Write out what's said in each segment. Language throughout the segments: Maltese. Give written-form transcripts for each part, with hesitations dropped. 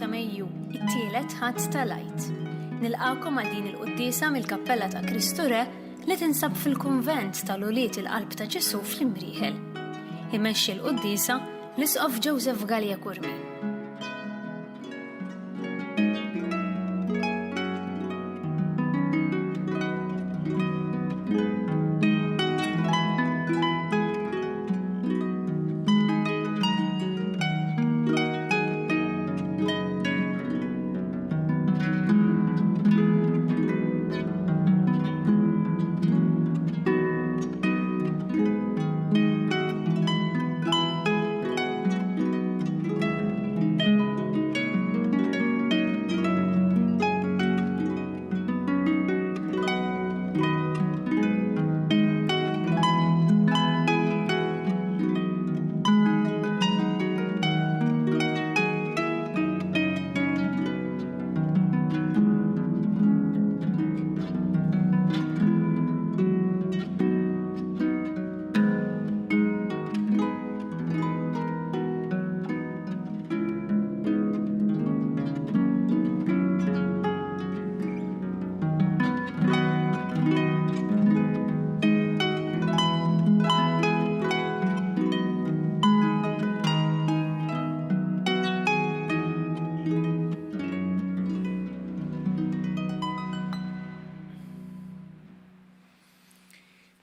ta' Mejju, it-tielet ħadd tal-Għid. Nilqawkom għal din il-quddiesa mill-Kappella ta' Kristu Re li tinsab fil-Kunvent tal-Uliet il-Qalb ta' Ġesu fl-Imrieħel. Imexxi l-quddiesa l-Isqof Joseph Gallia Kurmi.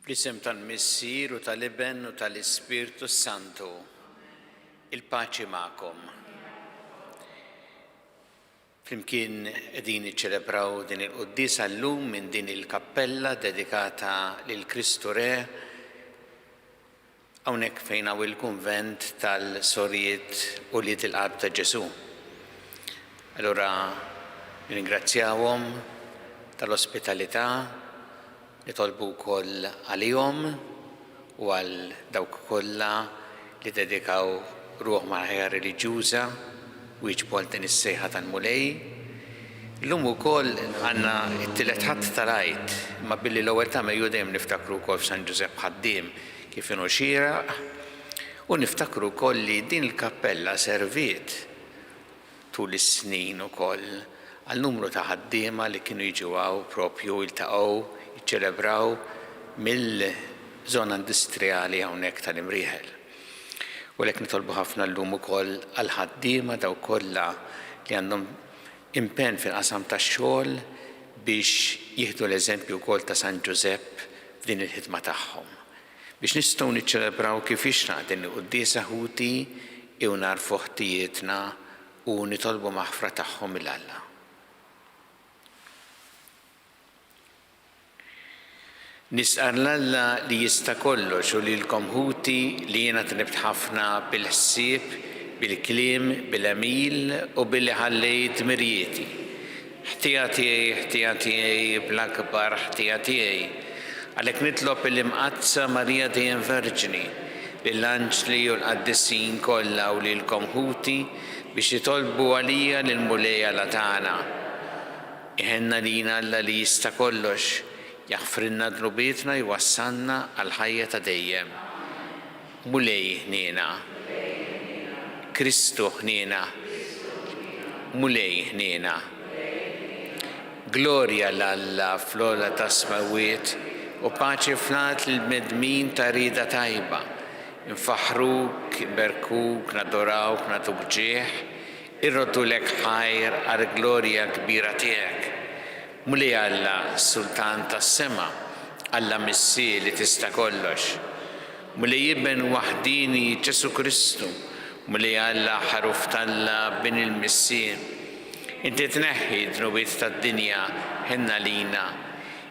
Bl-isem tal-Missier u tal-Iben u tal-Ispirtu Santu, il-paċi magħkom. Flimkien qegħdin niċċelebraw din il-quddiesa llum minn din il-kappella dedikata lil Kristu Re hawnhekk fejn hawn il-kunvent tal-Sorjiet Uliet il-Qalb ta' Ġesu. Allura nirringrazzjawhom tal-ospitalità, nitolbu wkoll għalihom u għal dawk kollha li dedikaw ruħ mal-ħajja reliġjuża u jiġbol din is-sejħa tal-mulej. Illum ukoll għandna t-tielet ħadd tal-Għid, imma billi l-ewwel ta' Mejju dejjem niftakru wkoll f'San Ġusepp Ħaddiem kif inhu xieraq u niftakru wkoll li din il-kappella serviet tul is-snin ukoll għal numru ta' ħaddiema li kienu jiġu propju jiltaqgħu ċelebraw mill-żona industrijali hawnhekk tal-Imrieħel. U lek nitolbu ħafna llum ukoll għal ħaddiema daw kollha li għandhom impenn fil-qasam tax-xogħol biex jieħdu l-eżempju wkoll ta' San Ġusepp f'din il-ħidma tagħhom. Biex nistgħu niċċelebraw kif ixraq din il-quddiesa ħuti u narfu ħtijietna u nitolbu maħfra tagħhom mill-Alla. Nisqar l-Alla li jista' kollox u lilkom ħuti li jiena tnibt ħafna bil-ħsieb, bil-kliem, bil-għamil u billi ħallejt mirjieti. Ħtija tiegħi bl-akbar ħtija tiegħi. Għalhekk nitlob il-imqazza Marija dejjem Verġini lill-anġli u l-qaddisin kollha u lilkom ħuti biex jitolbu għalija lill-mulejja tagħna. Iħenna lina Alla li jista' kollox jaħfrinna dnubietna jwassalna għal ħajja ta' dejjem. Mulej ħniena, Kristu ħniena, mulej ħniena. Glorja l-Alla fl-ola ta' smawiet u paċi flat l-medmin ta' rida tajba. Infaħruk, berkuk, nadorawk, natuk ġieħ, irrodu lek ħajr għal glorja kbira tiegħek. Mulej Alla Sultan tas-sema, Alla Missier li tista' kollox. Mulej Iben waħdini Ġesu Kristu, mulej Alla ħaruf Alla bin il-Missier. Inti tneħħi dnubiet tad-dinja ħenna lina,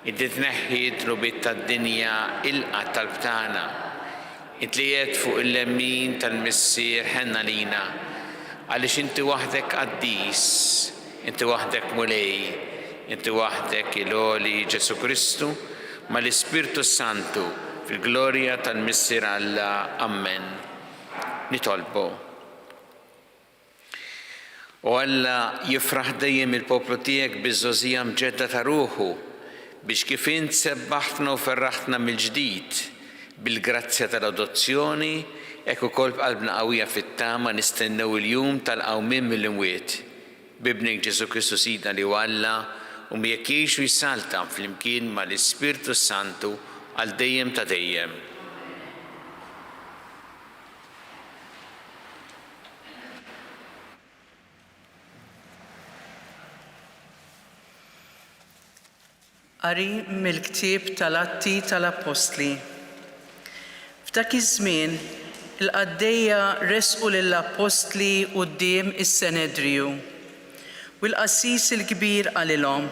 inti tneħħi dnubiet tad-dinja ilqa' talb tagħna. Inti li qed fuq il-lemmin tal-Missier ħenna lina, għaliex inti waħdek qaddis, inti waħdek mulej. Inti waħdek il-għoli Ġesu Kristu ma l-Ispirtu Santu fil-glorja tal-Missier Alla. Amen. Nitolbu. U Alla jifraħ dejjem il-poplu tiegħek biż-żożija mġedda ta' ruħu biex kif int sebbaħtna u ferraħtna mill-ġdid bil-grazzja tal-adozzjoni hekk ukoll b'qalbna qawwija fit-tama nistennew il-jum tal-qawmien mill-imwiet. bibnik Ġesu Kristu Sidna li walla u miegħek jgħix u jissalta flimkien mal-Ispirtu Santu għal dejjem ta' dejjem. Qari mill-ktieb tal-Atti tal-Apostli. F'dak iż-żmien il-qaddejja resqu lill-Apostli quddiem is-Senedriju u l-qassis il-kbir qalilhom: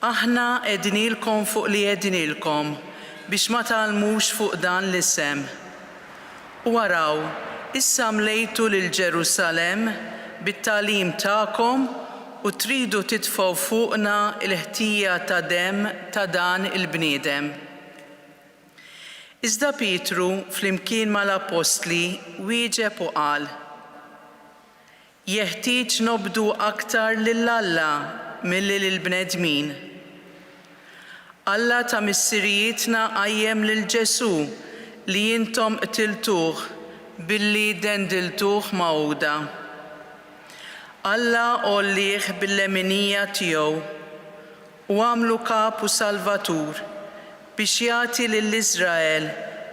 aħna qegħdinilkom fuq li qegħdinilkom biex ma tgħallmux fuq dan l-isem. U waraw, issa mlejtu lil Ġerusalemm bit-tagħlim tagħkom u tridu titfgħu fuqna l-ħtija ta' demm ta' dan il-bniedem. Iżda Pietru flimkien mal-Apostli wieġeb u qal: jeħtieġ nobdu aktar lil Alla milli lill-bnedmin. Alla ta' missirijietna qajjem lil Ġesu li intom qtiltuh billi dendiltuh mawda. Alla qollih bil-leminija tiegħu u għamlu kapu salvatur biex jagħti lill-Iżrael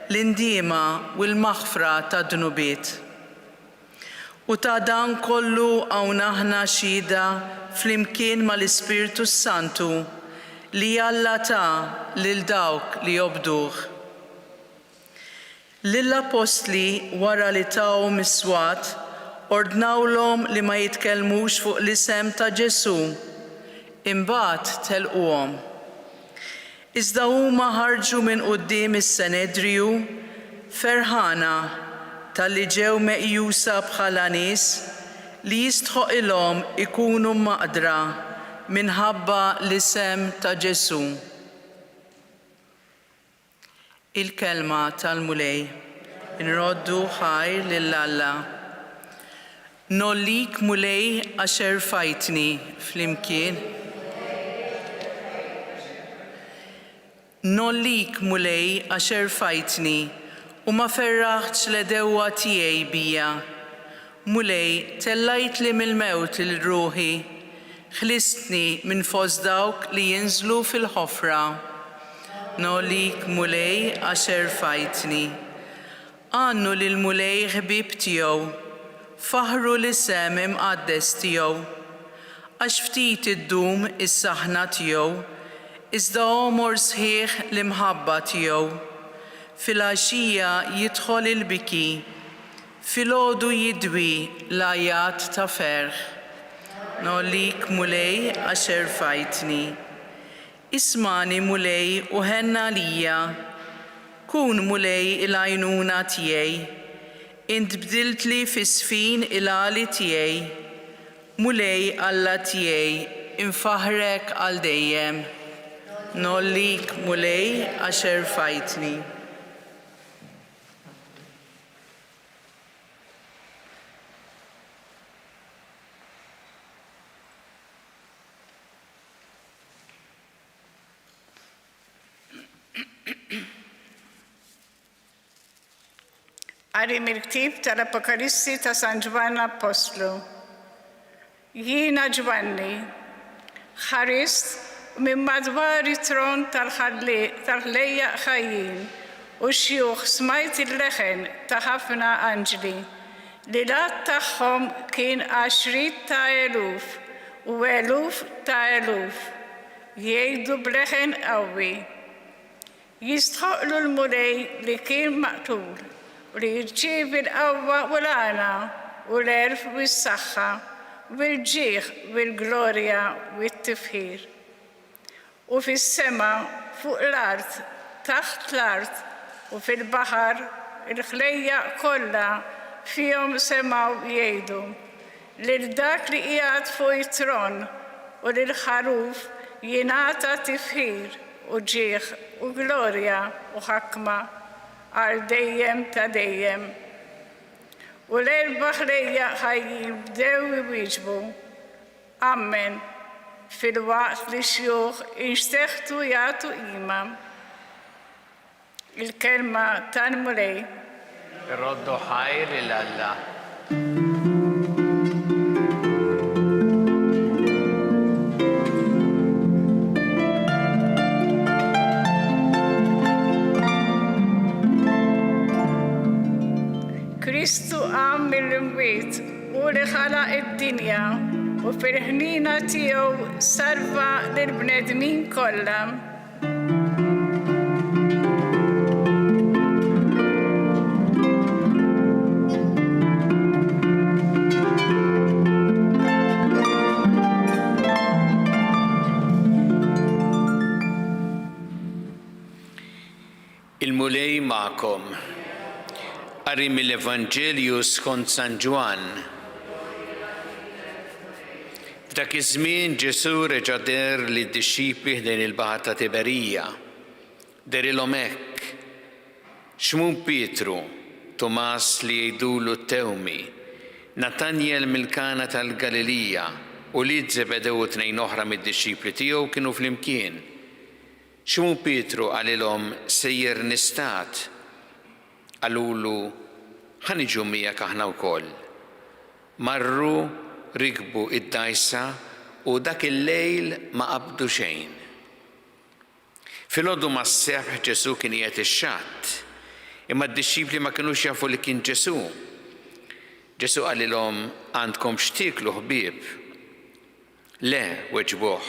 l-indiema u l-maħfra ta' dnubiet. U ta' dan kollu hawn aħna xhieda flimkien mal-Ispirtu Santu li Alla ta' lil dawk li jobduh. Lill-Apostli wara li taw miswat ordnawlhom li ma jitkellmux fuq l-isem ta' Ġesu, imbagħad telquhom. Iżda huma ħarġu minn quddiem is-Senedriju ferħana talli ġew meqjusa bħala nies li jistħoqilhom ikunu maqdra minħabba l-isem ta' Ġesu. Il-kelma tal-mulej. Inroddu ħajr lil Alla. Nollik mulej għax fajtni flimkien. Nollik mulej għax fajtni u ma ferraħtx l-edewwa tiegħi bija. Mulej tellajt li mill-mewt il-ruħi, ħlistni minn fost dawk li jinżlu fil-ħofra. Nollik mulej għax fajtni. Għannu lil mulej ħbib tiegħu, faħru l-isem imqaddes tiegħu, għax ftit iddum is-saħna tiegħu, iżda għomor sħiħ l-imħabba tiegħu. Fil-għaxija jidħol il-biki, filgħodu jidwi l-għajat ta' ferħ. Nollik mulej għax fajtni. Ismani mulej u ħenna lija, kun mulej il-għajnuna tiegħi. Int bdilt li fis-sfin il-għali tiegħi, mulej Alla tiegħi infaħrek għal dejjem. Nollik mulej għax fajtni. Qari mill-ktieb tal-Apokalissi ta' San Ġwann Apostlu. Jiena Ġwanni, ħarist minn madwar it-tron tal-ħlejja ħajjin u xjuħ smajt il-leħen ta' ħafna anġli li l-għad tagħhom kien 10,000 u 1,000 jgħidu b'leħen qawwi. Jistħoqlu l-mulej li kien maqtul u li jirċievi l-qawwa u l-għana u l-erf u s-saħħa u l-ġieħ u l-glorja u t-tifħir. U fis-sema fuq l-art, taħt l-art u fil-baħar il-ħlejja kollha fihom semgħu jgħidu lil dak li qiegħed fuq it-tron u lil ħaruf jingħata tifħir u ġieħ u glorja u ħakma għal dejjem ta' dejjem. U l-erba' ħlejja ħajjin bdew iwieġbu Amen fil-waqt li xjuħ inxteħtu jagħtu qima. Il-kelma tal-mulej. Irroddu ħajr lil Alla. Kristu qam mill-imwiet u li ħalaq id-dinja u fil-ħnina tiegħu salva lill-bnedmin kollha. Il-mulej ma'kom. Qari mill-Evanġelju skont San Ġwan. F'dak iż-żmien Ġesu reġa' der lid-dixxipli ħdejn il-Baħar ta' Tiberija. Derilhom hekk: Xmun Pietru, Tomas li jgħidulu t-Tewmi, Natanjel mill-Kana tal-Galilija u li Zebedew tnejn oħra mid-dixxipli tiegħu kienu flimkien. Xmun Pietru għalilhom sejjer nistat. Għalulu ħaniġu miegħek aħna wkoll. Marru rikbu id-dajsa u dak il-lejl ma qabdu xejn. Filgħodu mas-sebħ Ġesu kien qiegħed ix-xatt, imma d-dixxipli ma kinux jafu li kien Ġesu. Ġesu għalilhom għandkom x'tieklu ħbieb? Le, weġbuh.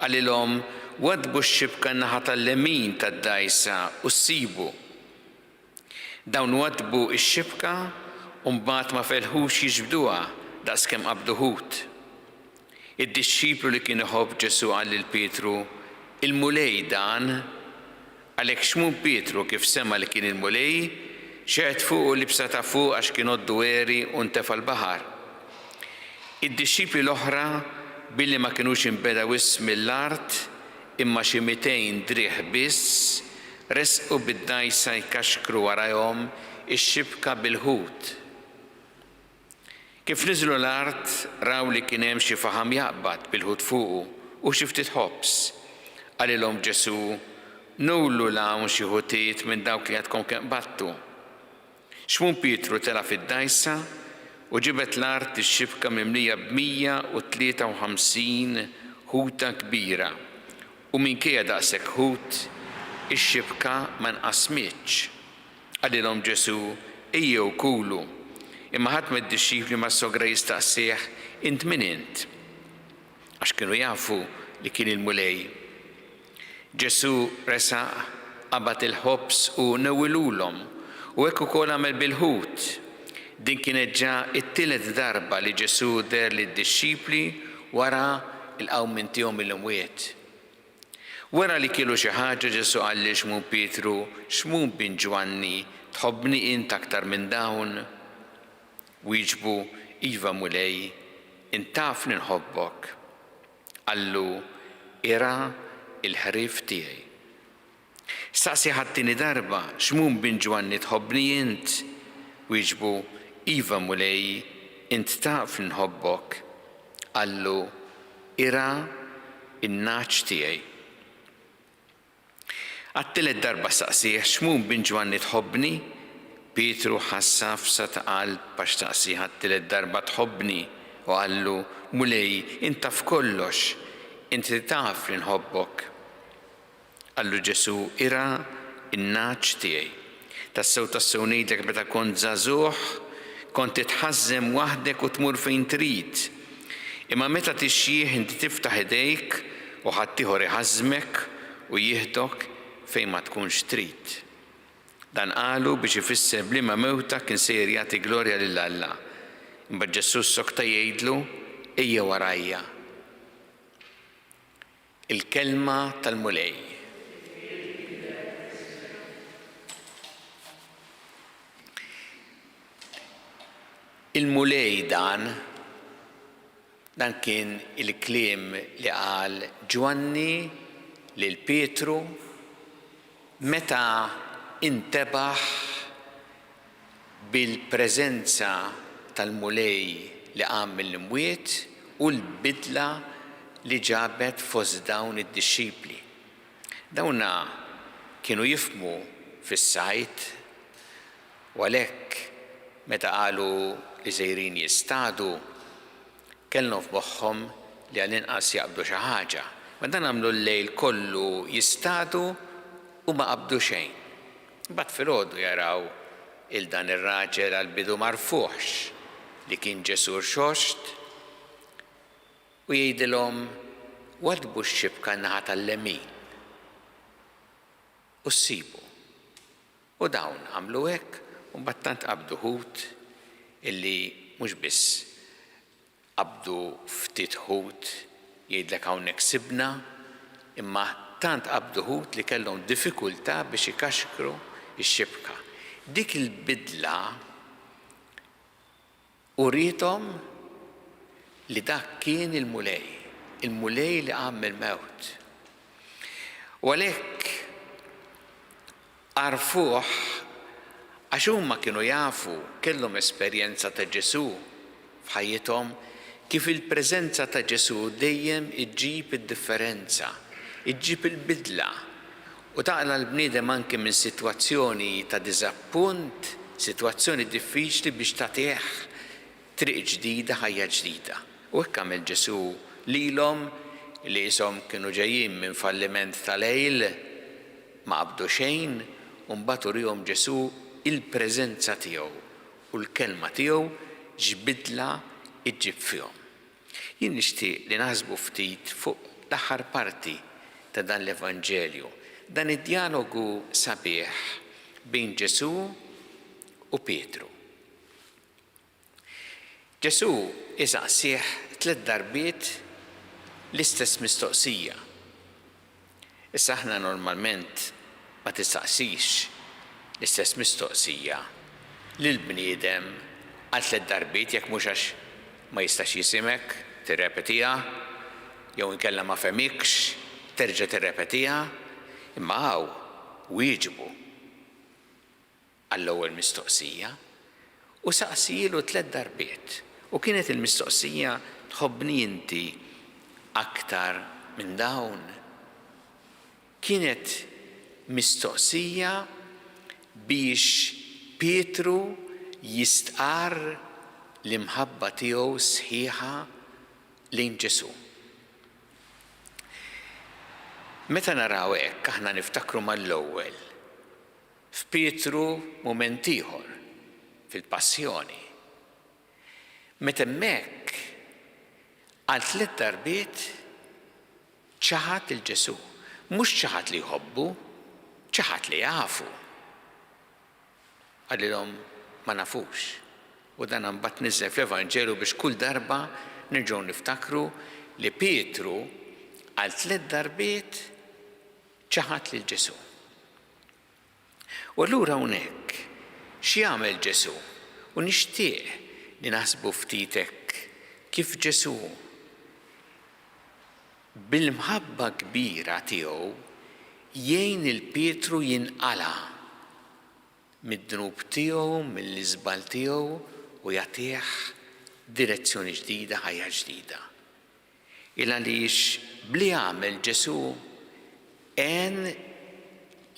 Għalilhom wadbu x-xibka n-naħa tal-lemin tad-dajsa u ssibu. Dawn wadbu x-xibka u mbagħad ma felħux jiġbduha daqskemm qabdu ħut. Id-dixxiplu li kien iħobb Ġesu qal lil Pietru: Il-mulej dan, għalhekk xmun Pietru kif sema li kien il-mulej, xeħed fuq u libsa ta' fuq għax kien dweri u ntefa' l-baħar. Id-dixxipli l-oħra billi ma kinux inbeda wisq mill-art imma xi 200 drieħ biss resqu bid-dajsa jkaxkru warahom ix-xibka bil-ħut. Kif niżlu l-art raw li kien hemm xi faħam jaqbad bil-ħut fuqu u xi ftit ħobs. Għalilhom Ġesu: Nullu hawn xi ħutiet minn dawk li għadkom kemm battu. Xmun Pietru tela fid-dajsa u ġibet l-art ix-xibka mimlija b'153 ħuta kbira. U minkejja daqshekk ħut, ix-xibka ma nqasmitx. Għalilhom Ġesu: Ejjew kulu. Imma ħadd mid-dixxipli ma sogra jistaqsih: Int min int? Għax kienu jafu li kien il-mulej. Ġesu resaq qabad il-ħobs u newwilulhom u hekk ukoll għamel bil-ħut. Din kienet ġa t-tielet darba li Ġesu der lid-dixxipli wara l-qawmien tiegħu mill-imwiet. Wara li kielu xi ħaġa Ġesu qal li xmun Pietru: Xmun bin Ġwanni, tħobbni int aktar minn dawn? Wieġbu: Iva mulej, int taf li nħobbok. Qallu: Ira il-ħrief tiegħi. Staqsi ħadd-tieni darba: Xmun bin Ġwanni, tħobbni int? Wieġbu: Iva mulej, int taf li nħobbok. Qallu: Ira in-naċ tiegħi. Għat-tielet darba staqsih: Xmun bin Ġwanni, tħobbni? Pietru ħassa f'sa ta' qalb għax staqsih għat-tielet darba: Tħobbni? U qallu: Mulej, int taf kollox, inti taf li nħobbok. Qallu Ġesu: Ira in-naċ tiegħi. Tassew ngħidlek meta kont żagħżugħ kont titħażżem waħdek u tmur fejn trid. Imma meta tixjih inti tiftaħ idejk u ħadd ieħor iħażmek u jieħdok fejn ma tkunx trid. Dan qalu biex ifisser bliema mewta kien sejjer jagħti glorja lil Alla. Imbagħad Ġesu sokta jgħidlu: Ejja warajja. Il-kelma tal-mulej. Il-mulej dan kien il-kliem li qal Ġwanni lil Pietru meta intebaħ bil-preżenza tal-mulej li qam mill-imwiet u l-bidla li ġabet fost dawn id-dixxipli. Dawna kienu jifhmu fis-sajt u għalhekk meta qalu li sejrin jistadu kellhom f'moħħhom li għall-inqas jaqbdu xi ħaġa. Ma dan għamlu l-lejl kollu jistadu u ma qabdu xejn. Imbagħad filgħodu jaraw il-dan ir-raġel għal-bidu marfuħx li kien Ġesu xoxt u jgħidilhom wadbu x-xibka n-naħa tal-lemin u ssibu. U dawn għamlu hekk u battant qabdu ħut illi mhux biss qabdu ftit ħut jgħidlek hawnhekk sibna, imma tant qabdu ħut li kellhom diffikultà biex ikaxkru x-xibka. Dik il-bidla urithom li dak kien il-mulej li qam mill-mewt. U għalhekk għarfuh għax huma kienu jafu kellhom esperjenza ta' Ġesu f'ħajjithom kif il-preżenza ta' Ġesu dejjem iġġib id-differenza, iġġib il-bidla u taqla l-bniedem anke minn sitwazzjoni ta' diżappunt, sitwazzjoni diffiċli biex tagħtih triq ġdida, ħajja ġdida. U hekk għamel Ġesu lilhom li jisom kienu ġejjin minn falliment tal-lejl ma qabdu xejn u mbagħad urihom Ġesu il-preżenza tiegħu u l-kelma tiegħu ġbidla iġġib fihom. Jien nixtieq li naħsbu ftit fuq l-aħħar parti ta' dan l-Evanġelju, dan id-dialogu sabiħ bejn Ġesu u Pietru. Ġesu isaqsih 3 darbiet l-istess mistoqsija. Issa aħna normalment ma tistaqsix l-istess mistoqsija lill-bniedem għal 3 darbiet jekk mhux għax ma jistax jisimek, tirrepetiha, jew inkella ma femikx, terġa' tirrepetiha, imma hawn wieġbu għall-ewwel mistoqsija u saqsilu 3 darbiet. U kienet il-mistoqsija tħobbni inti aktar minn dawn. Kienet mistoqsija biex Pietru jistqar l-imħabba tiegħu sħiħa lejn Ġesu. Meta naraw hekk aħna niftakru mal-ewwel f'Pietru mument ieħor fil-passjoni. Meta hemmhekk għal 3 darbiet ċaħat il-Ġesu. Mhux ċaħat li jħobbu, ċaħat li jafu. Għalilhom ma nafux. U dan mbagħad niżel fl-Evanġelju biex kull darba nerġgħu niftakru li Pietru għal 3 darbiet ċaħat lil Ġesu. U allura hawnhekk x'jagħmel Ġesu? U nixtieq li naħsbu ftitek kif Ġesu bil-mħabba kbira tiegħu jgħin il-Pietru jinqala mid-dnub tiegħu, mill-iżbal tiegħu u jagħtih direzzjoni ġdida, ħajja ġdida. Il għaliex bli jagħmel Ġesu għen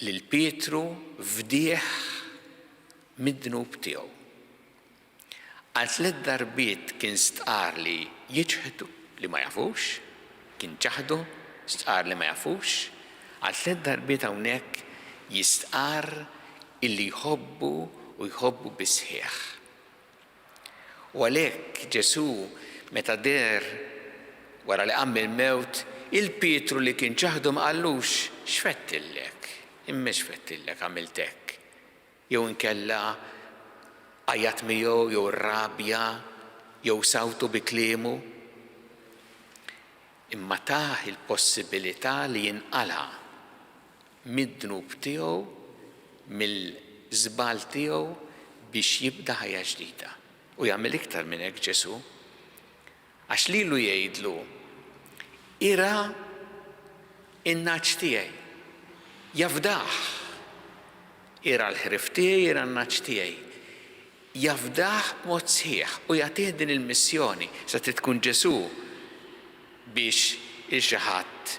lil Pietru fdieħ mid-dnub tiegħu. Għal 3 darbiet kien stqar li jiġħdu li ma jafux, kien ċaħdu stqar li ma jafux, għal 3 darbiet hawnhekk jistqar illi jħobbu u jħobbu bisħieħ. U għalhekk Ġesu meta der wara li qam il-mewt, il-Pietru li kien ċaħdu ma qallux x'fettillek, imma x'fettillek għamilt hekk. Jew inkella għajat miegħu jew rabja jew sawtu bi kliemu. Imma tah il-possibilità li jinqala mid-dnub tiegħu, mill-żbal tiegħu biex jibda ħajja ġdida. U jagħmel iktar minn hekk Ġesu għax lilu jgħidlu ira in-naċ tiegħi, jafdah. Ira l-ħrif tiegħi, ira n-naċ tiegħi. Jafdah b'mod sħiħ u jagħtih din il-missjoni se tkun Ġesu biex xi ħadd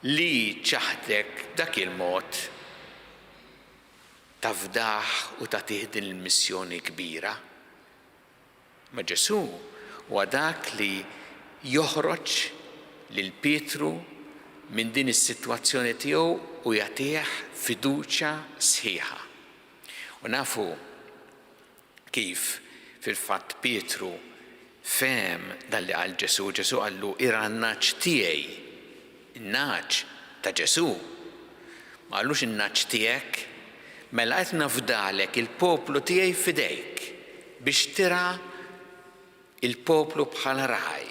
li ċaħdek dak il-mod tafdah u tagħtih din il-missjoni kbira. Ma Ġesu huwa dak li joħroġ lil Pietru minn din is-sitwazzjoni tiegħu u jagħtih fiduċja sħiħa. U nafu kif fil-fatt Pietru fehem dalli qal Ġesu. Ġesu qallu ira n-naċ tiegħi, in-naċ ta' Ġesu. Ma qallux in-naċ tiegħek, mela qed nafdalek il-poplu tiegħi fidejk biex tira il-poplu bħala raħaj.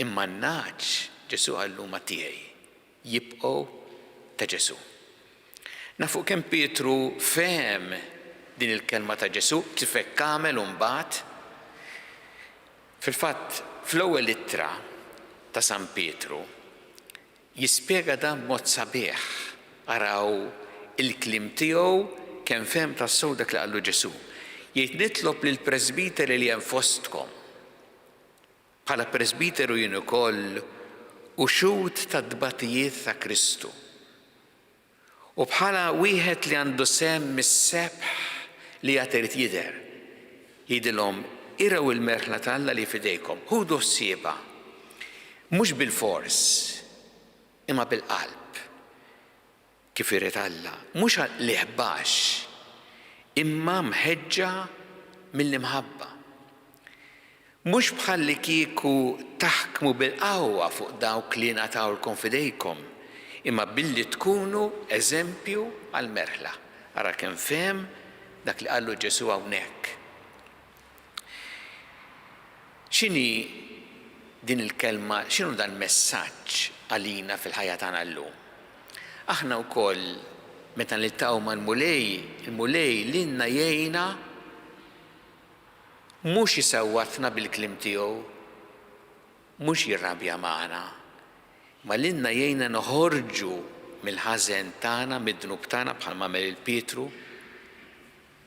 Imma n-naċ Ġesu qallu ma tiegħi jibqgħu ta' Ġesu. Nafu kemm Pietru fehem din il-kelma ta' Ġesu kif hekk għamel mbagħad. Fil-fatt fl-ewwel ittra ta' San Pietru jispjega dan b'mod sabiħ. Araw il-kliem tiegħu kemm fehem tassew dak li qallu Ġesu. Jgħid nitlob lill-Presbiteri li hemm fostkom. Bħala Presbiteru jien ukoll uxud tad-dbatijiet ta' Kristu. U bħala wieħed li għandu sehem mis-sebħ li qed irid jidher. Jgħidilhom iraw il-merħla tal-Alla li fidejkom, ħudu ssieba. Mhux bil-fors, imma bil-qalb. Kif irid Alla, mhux li ħbax, imma mħeġġa mill-imħabba. Mhux bħalli kieku taħkmu bil-qawwa fuq dawk li ngħatawlkom fidejkom, imma billi tkunu eżempju għall-merħla. Ara kemm fehem dak li qallu Ġesu hawnhekk. X'inhi din il-kelma, x'inhu dan messaġġ għalina fil-ħajja tagħna llum? Aħna wkoll meta niltaqgħu mal-mulej, il-mulej lilna jgħinna mhux jisawwatna bil-kliem tiegħu, mhux jirrabja magħna, ma lilna jgħinna noħorġu mill-ħażen tagħna, mid-dnub tagħna bħalma għamel il-Pietru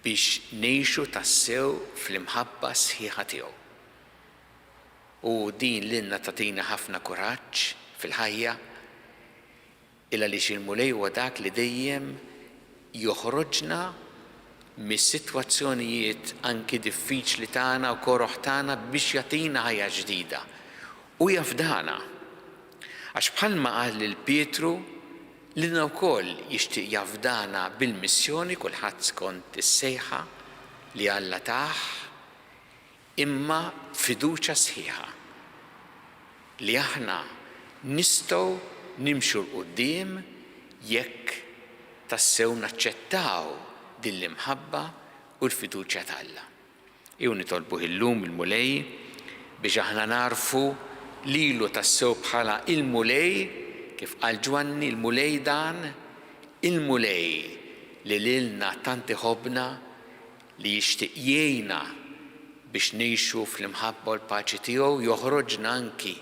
biex ngħixu tassew fl-imħabba sħiħa tiegħu. U din lilna tagħtina ħafna kuraġġ fil-ħajja illa li il-mulej huwa dak li dejjem joħroġna mis-sitwazzjonijiet anki diffiċli tagħna u koroħ tagħna biex jagħtina ħajja ġdida. U jafdana. Għax bħalma qal lil Pietru lilna wkoll jixtieq jafdana bil-missjoni kulħadd skont is-sejħa li Alla tah, imma fiduċja sħiħa li aħna nistgħu nimxu l-qudiem jekk tassew naċċettaw din l-imħabba u l-fiduċja tal-Alla. Jew nitolbu illum il-mulej biex aħna narfu lilu tassew bħala il-mulej, kif qal Ġwanni il-mulej dan, il-mulej li lilna tanti ħobna li jixtieq jgħinna biex ngħixu fl-imħabba u l-paċi tiegħu, joħroġna anki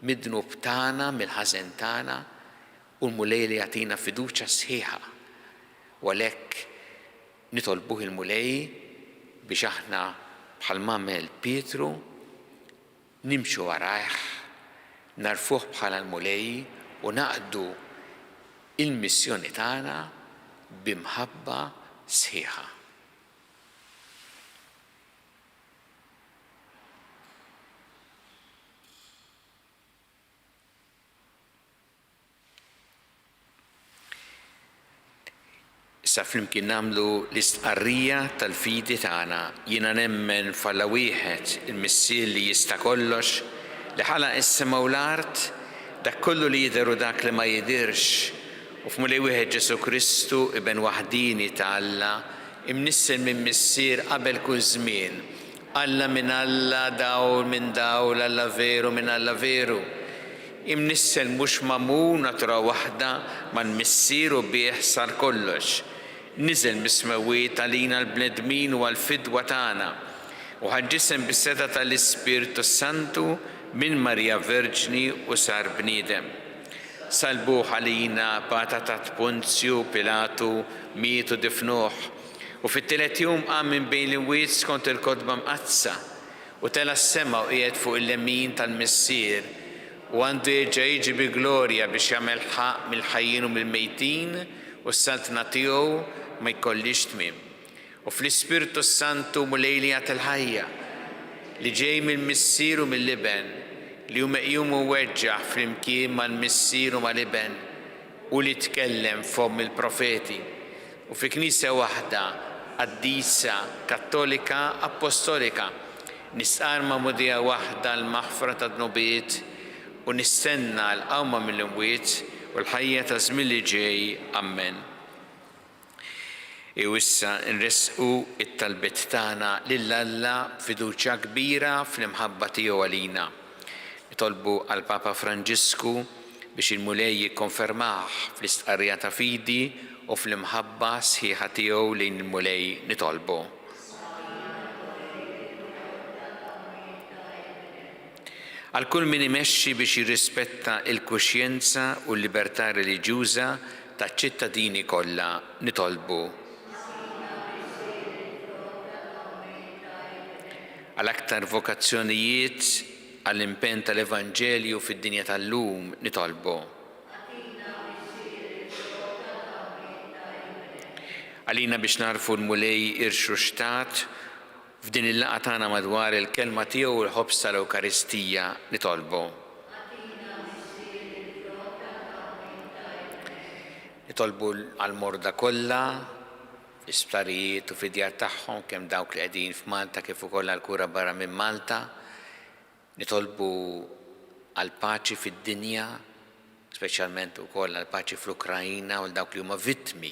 mid-dnub tagħna, mill-ħażen tagħna, u l-mulej li jagħtina fiduċja sħiħa. U għalhekk nitolbuh il-mulej biex aħna bħalma għamel Pietru nimxu warajh, narfuh bħala l-mulej u naqdu il-missjoni tagħna b'imħabba sħiħa. Issa flimkien nagħmlu l-istqarrija tal-fidi tagħna. Jiena nemmen f'Alla wieħed il-missier li jista' kollox li ħalaq is-sema u l-art, dak kollu li jidher u dak li ma jidhirx, u f'Mulej wieħed Ġesu Kristu ibn waħdini ta' Alla, imnissel minn missier qabel kull żmien. Alla minn Alla, dawl minn dawl, Alla veru minn Alla veru. Imnissel mhux magħmul natura waħda mal-missier u bih sar kollox. Niżel mis-smawiet għalina l-bnedmin u għall-fidwa tagħna u ħaġġisem bis-seta tal-Ispirtu Santu minn Marja Verġni u sar bniedem. Salbuh għalina pata ta' Ponzju Pilatu, mietu difnuh u fit-tielet jum qam minn bejn l-imwiet skont il-kotba mqazza u tela s-sema u qiegħed fuq il-lemin tal-missier u għandu jerġa' jiġi bi glorja biex jagħmel ħaq mill-ħajjin u mill-mejtin u s-saltna tiegħu ma jkollix tmiem. U fl-Ispirtu Santu mulej li jagħti l-ħajja li ġej mill-missier u mill-liben li hu meqjum u weġġaħ flimkien mal-missier u mal-liben u li tkellem fom il-profeti u fi knisja waħda Qaddisa Kattolika Apostolika nisqar ma'mudija waħda l-maħfra ta' dnubiet u nistenna l-qawma mill-imwiet u l-ħajja ta' żmien li ġej. Amen. Issa nresqu it-talbiet tagħna lill-Alla fiduċja kbira fl-imħabba tiegħu għalina. Nitolbu għall Papa Franġisku biex il-mulej jikkonfermah fl-istqarrija ta' fidi u fl-imħabba sħiħa tiegħu lejn il-mulej nitolbu. Għal kull min imexxi biex jirrispetta l-kuxjenza u l-libertà reliġjuża taċ-ċittadini kollha nitolbu. Għal aktar vokazzjonijiet għall-impenn tal-Evanġelju fid-dinja tal-lum nitolbu. Għalina biex narfu l-mulej irxu xtat f'din il-laqgħa tagħna madwar il-kelma tiegħu u l-ħobbs tal-Ewkaristija nitolbu. Nitolbu għall-morda kollha l-isptarijiet u fid-djar tagħhom kemm dawk li qegħdin f'Malta kif ukoll għall-kura barra minn Malta. Nitolbu għal paċi fid-dinja, speċjalment ukoll għal paċi fl-Ukrajina u dawk li huma vittmi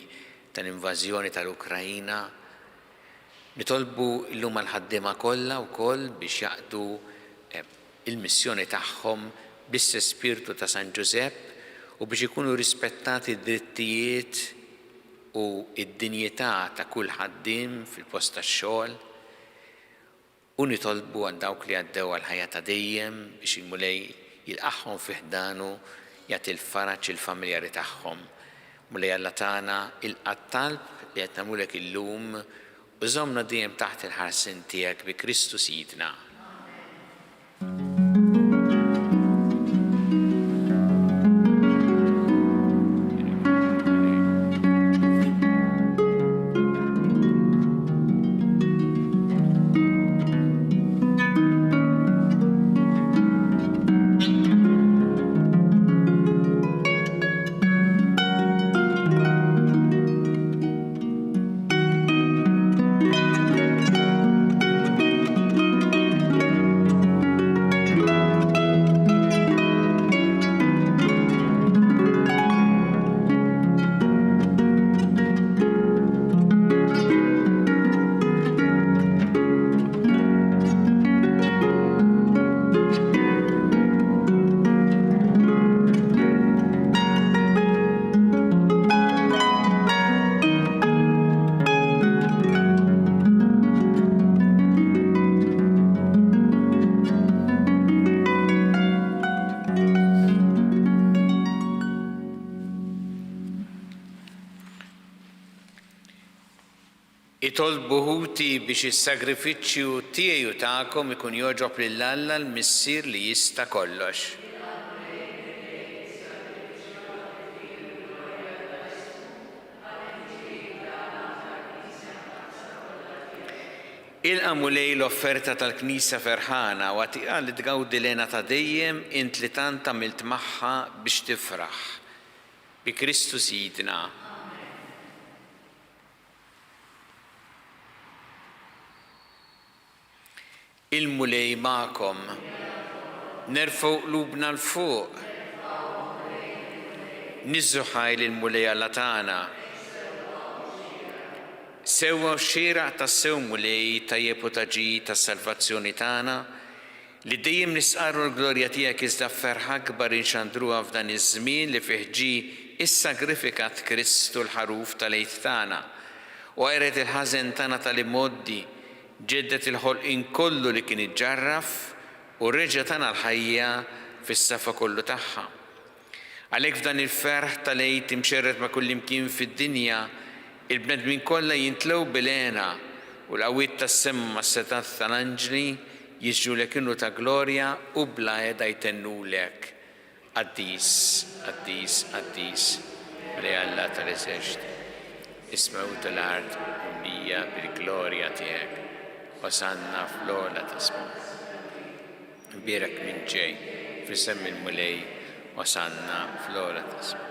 tal-invażjoni tal-Ukrajina. Nitolbu llum għall-ħaddiema kollha wkoll biex jaqdu il-missjoni tagħhom bl-istess spiritu ta' San Giuseppe u biex ikunu rispettati d-drittijiet u id-dinjità ta' kull ħaddiem fil-post tax-xogħol. U nitolbu għal dawk li għaddew għal ħajja ta' dejjem biex il-mulej jilqaħħom fi ħdanu jagħti l-faraġġ il-familjari tagħhom. Mulej Alla tagħna il-talb li qed nagħmlulek illum u żommna dejjem taħt il-ħarsien tiegħek bi Kristu Sidna. Itolbu ħuti biex is-sagrifiċċju tiegħi u tagħkom ikun jogħġob lill-Alla l-Missier li jista' kollox. Ilqa' mulej l-offerta tal-Knisja ferħana u għatiqa li tgawdi lena ta' dejjem int li tant għamilt magħha biex tifraħ. Bi Kristu Sidna. Il-mulej magħkom. Nerfgħu qlubna l-fuq. Niżżu ħajl il-mulej Alla tagħna. Sewwa xieraq tas-sew mulej tajjeb u taġid tas-salvazzjoni tagħna li dejjem nisqarru l-glorja tiegħek iżda ferħ akbar inxandruha f'dan iż-żmien li fih ġie issagrifikat Kristu l-ħaruf tal-għid tagħna u għajret il-ħażen tagħna tal-immoddi ġeddet il-ħolqien kollu li kien iġġarraf u reġa' tagħna l-ħajja fis-safa kollu tagħha. Għalhekk f'dan il-ferħ tal-għid imxerred ma' kull imkien fid-dinja il-bnedmin kollha jintlew bil-għena u l-qawwiet tas-semma s-setat tal-anġli jiġġulek innu ta' glorja u bla għeda jtennulek. Qaddis, qaddis, qaddis, Mulej Alla tal-eżerċiti, ismgħu tal-art mija bil-glorja tiegħek. Osanna fl-ola tasma. Birak minn ġej, fl-isem il-mulej, osanna fl-ola tasma.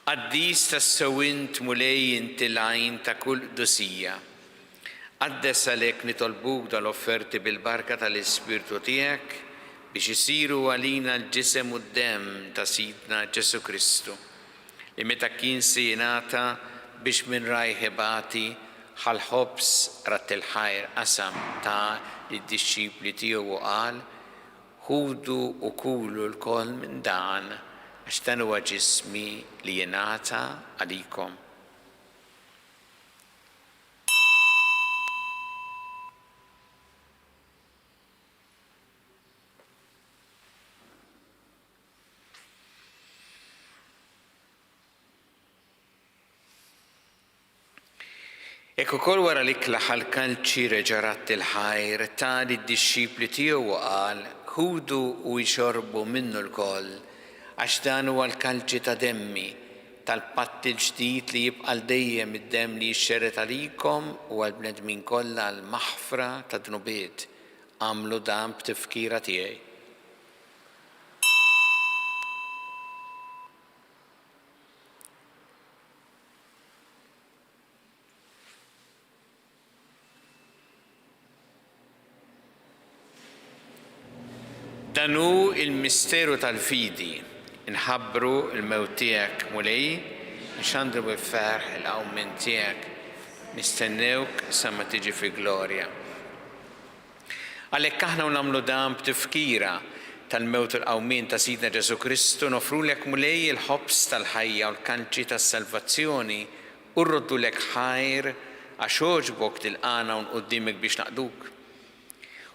Qaddis tas-sewint mulej inti l-għajn ta' kull qdusija. Qaddes għalhekk nitolbuk dal-offerti bil-barka tal-Ispirtu tiegħek biex isiru għalina l-ġisem u d-demm ta' Sidna Ġesu Kristu li meta kien se jingħata biex minn rajħebati ħal-ħobs rat il-ħajr qasam ta' lid-disċipli tiegħu u qal ħudu u kulu l-koll minn dan għax dan huwa ġismi li jingħata għalikom. Ekku kol wara li klaħal kalċi reġarat il-ħajr ta' lid-disċipli tiegħu u qal ħudu u jxorbu minnu l-koll għax dan huwa l-kalċi ta' demmi tal-patt il-ġdid li jibqa' dejjem id-demm li jixxerret għalikom u għall-bnedmin kollha l-maħfra ta' dnubiet. Għamlu dan b'tifkira tiegħi. Danu il-misteru tal-fidi, nħabbru il-mewt tiegħek mulej, nxandru bil-ferħ il-awmin tiegħek, nistennewk sa ma tiġi fi glorja. Għalhekk aħna nagħmlu dan b'tifkira tal-mewt il-qawmin ta' Sidna Ġesu Kristu nofrulek mulej il-ħobs tal-ħajja u l-kanċi tas-salvazzjoni u rroddulek ħajr għax ogħġbok tilqana u nquddimek biex naqduk.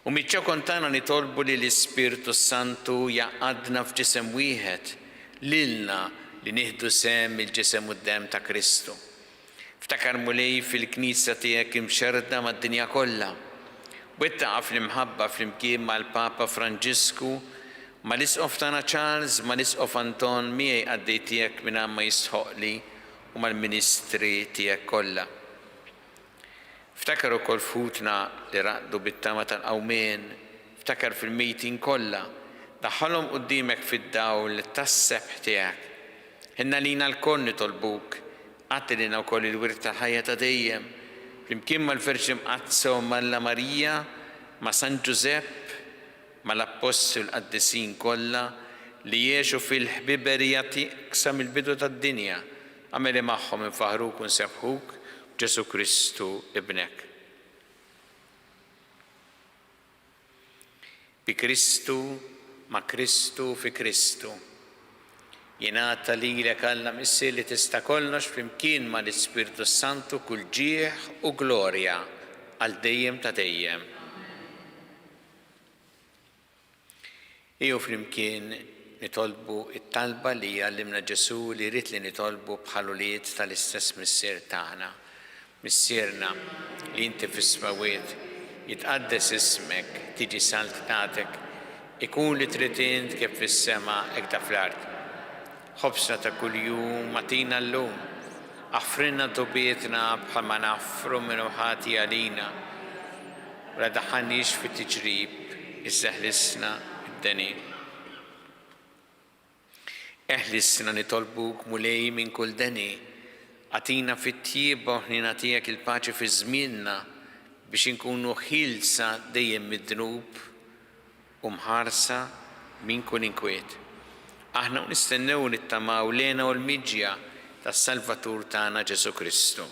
U miċċa kontana nitolbu li l-Ispirtu Santu jaqadna f'ġisem wieħed lilna li nieħdu sem il-ġisem u d-demm ta' Kristu. Ftakar mulej fil-Knisja tiegħek imxerda mad-dinja kollha. Wettaqa fl-imħabba fl-imkien mal-Papa Franġisku, mal-Isqof tagħna Charles, mal-Isqof Anton miegħi għaddej tiegħek minn ma jisħoqli u mal-Ministri tiegħek kollha. Ftakar ukoll futna li raqdu bit-tama tal-qawmien, ftakar fil-mejtin kollha, daħħalhom quddiemek fid-dawl tas-sebħ tiegħek. Ħinna lina l-koll nitolbuk, għatti lina wkoll il-wirt tal-ħajja ta' dejjem, flimkien mal-Verġi Mqazza u Malla Marija, ma' San Ġusepp, mal-Apostol qaddisin kollha li jgħixu fil-ħbiberija tiegħek sa mill-bidu tad-dinja, għameli magħhom infaħruk u nsebħuk Ġesu Kristu ibnek. Bi Kristu, ma' Kristu fi Kristu. Jingħata lilek Alla Missi li tista' kollox flimkien ma' l-Ispirtu Santu kull ġieħ u glorja għal dejjem ta' dejjem. Iju flimkien nitolbu it-talba li għallimna Ġesu li rrid li nitolbu bħaluliet tal-istess missier tagħna. Missierna li inti fis-smawiet jitqaddes ismek, tiġi saltnatek, ikun li trid int kif fis-sema hekk ta' fl-art. Ħobsna ta' kuljum matina llum, aħfrinna tobietna bħal ma naffru minnu ħati għalina, u la daħħannix fit-tiġrib, iżda ħlisna id-denin. Eħlisna nitolbuk mulej minn kull deni, għatina fit-tjieba u ħnina tiegħek il-paċi fi żmienna biex inkunu ħilsa dejjem mid-dnub u mħarsa minn kull inkwiet. Aħna nistennew nittamaw lena u l-miġja tas-Salvatur tagħna Ġesu Kristu.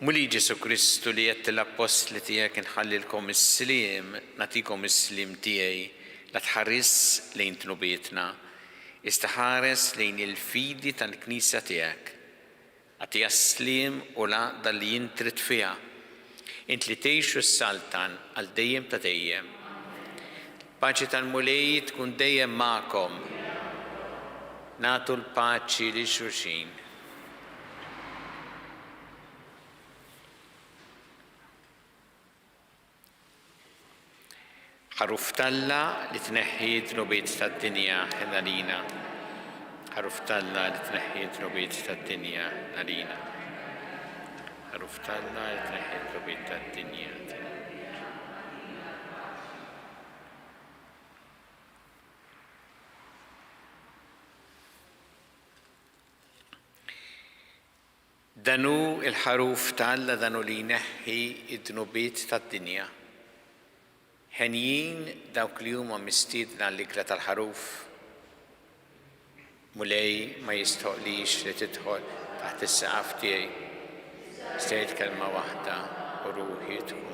Muli Ġesu Kristu li qed l-Apostli tiegħek inħallilkom is-sliem, nagħtikom is-sliem tiegħi la tħares lejn tnubietna. Istaħares lejn il-fidi tal-Knisja tiegħek. Għatija s-slim u laqda li jintrit fiha. Int li tgħixu s-saltan għal dejjem ta' dejjem. Paċi tal-mulej tkun dejjem magħkom. Nagħtu l-paċi li xulxin. Ħaruf talla li tneħħi d-nubiet tad-dinja għalina. Ħaruf talla li tneħħi d-nubiet tad-dinja għalina. Ħaruf talla li tneħħi d-nubiet tad-dinja. danu il-ħaruf tal-Alla danu li jneħħi id-dnubiet tad-dinja. Ħenjin dawk li huma mistiedna l-ikla tal-ħaruf. Mulej ma jistħoqlix li tidħol taħt is-saqaf tiegħi. Stejt kelma waħda u ruħi tkun.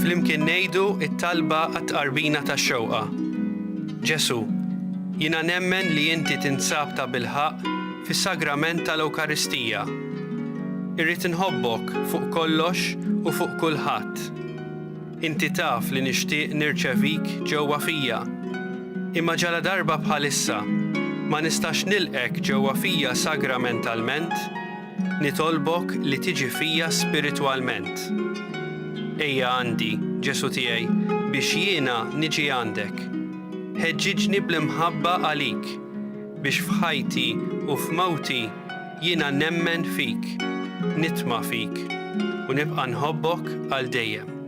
Flimkien ngħidu t-talba għat-tqarbina tax-xewqa. Ġesu, jiena nemmen li inti tinsab ta' bilħaq fis-sagrament tal-Ewkaristija. Irrid inħobbok fuq kollox u fuq kulħadd. Inti taf li nixtieq nirċevik ġewwa fija. Imma ġala darba bħalissa ma nistax nilqek ġewwa fija sagramentalment, nitolbok li tiġi fija spiritwalment. Ejja għandi, Ġesu tiegħi, biex jiena niġi għandek. Ħeġġiġni bl-imħabba għalik, biex f'ħajti u f'mawti jiena nemmen fik, nitma' fik u nibqa' nħobbok għal dejjem.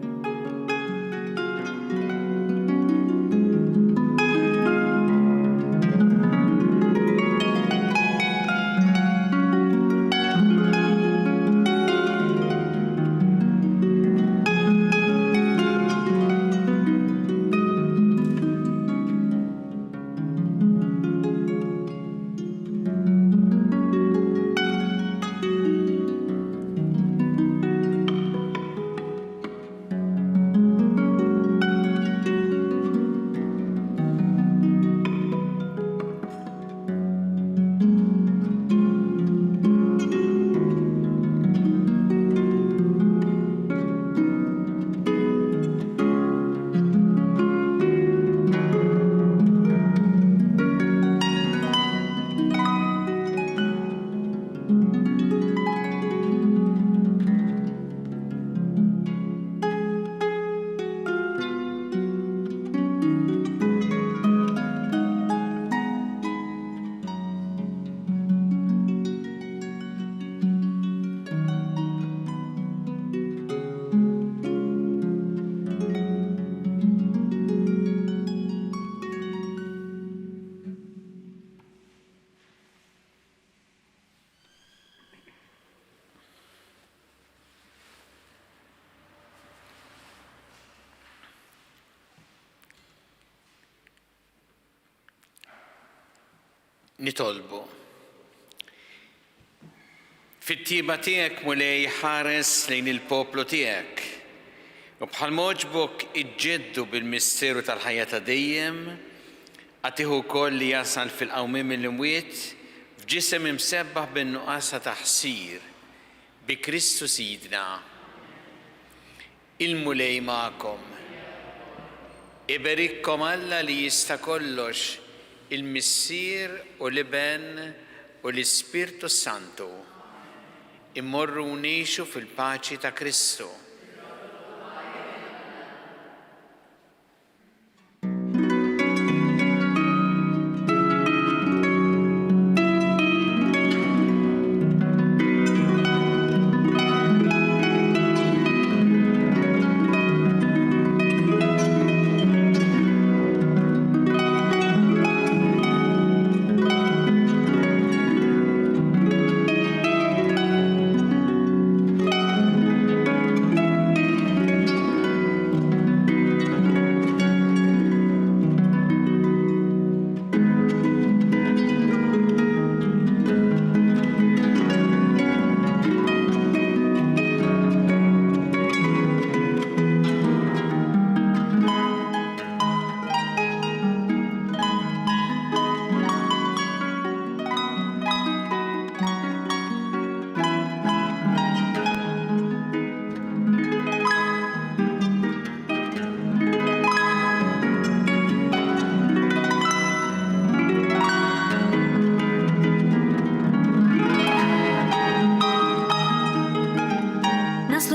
Nitolbu. Fit-tieba tiegħek mulej ħares lejn il-poplu tiegħek u bħal moġbok iġġeddu bil-misteru tal-ħajja ta' dejjem, għatiħu wkoll li jasal fil-qawmiem mill-imwiet f'ġisem imsebbaħ bin-nuqqas ta' taħsir bi Kristu Sidna. Il-mulej magħkom. Iberikkom Alla li jista' kollox, il-Missier u l-Iben u l-Ispirtu Santu. Immorru ngħixu fil-paċi ta' Kristu.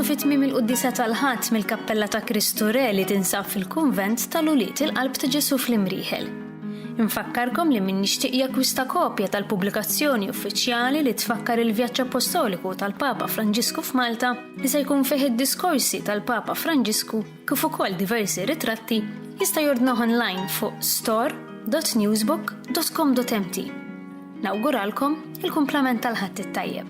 Fit-tmiem il-Quddisa tal-Ħadd mill-Kappella ta' Kristu Re li tinsab fil-Kunvent tal-Uliet il-Qalb ta' Ġesu fl-Imrieħel. Infakkarkom li min nixtieq jakkwista kopja tal-pubblikazzjoni uffiċjali li tfakkar il-vjaġġ apostoliku tal-Papa Franġisku f'Malta li se jkun fih id-diskorsi tal-Papa Franġisku kif ukoll diversi ritratti jista' jordnuh online fuq store.newsbook.com.mt. Nawguralkom il-kumplament tal-Ħadd it-tajjeb.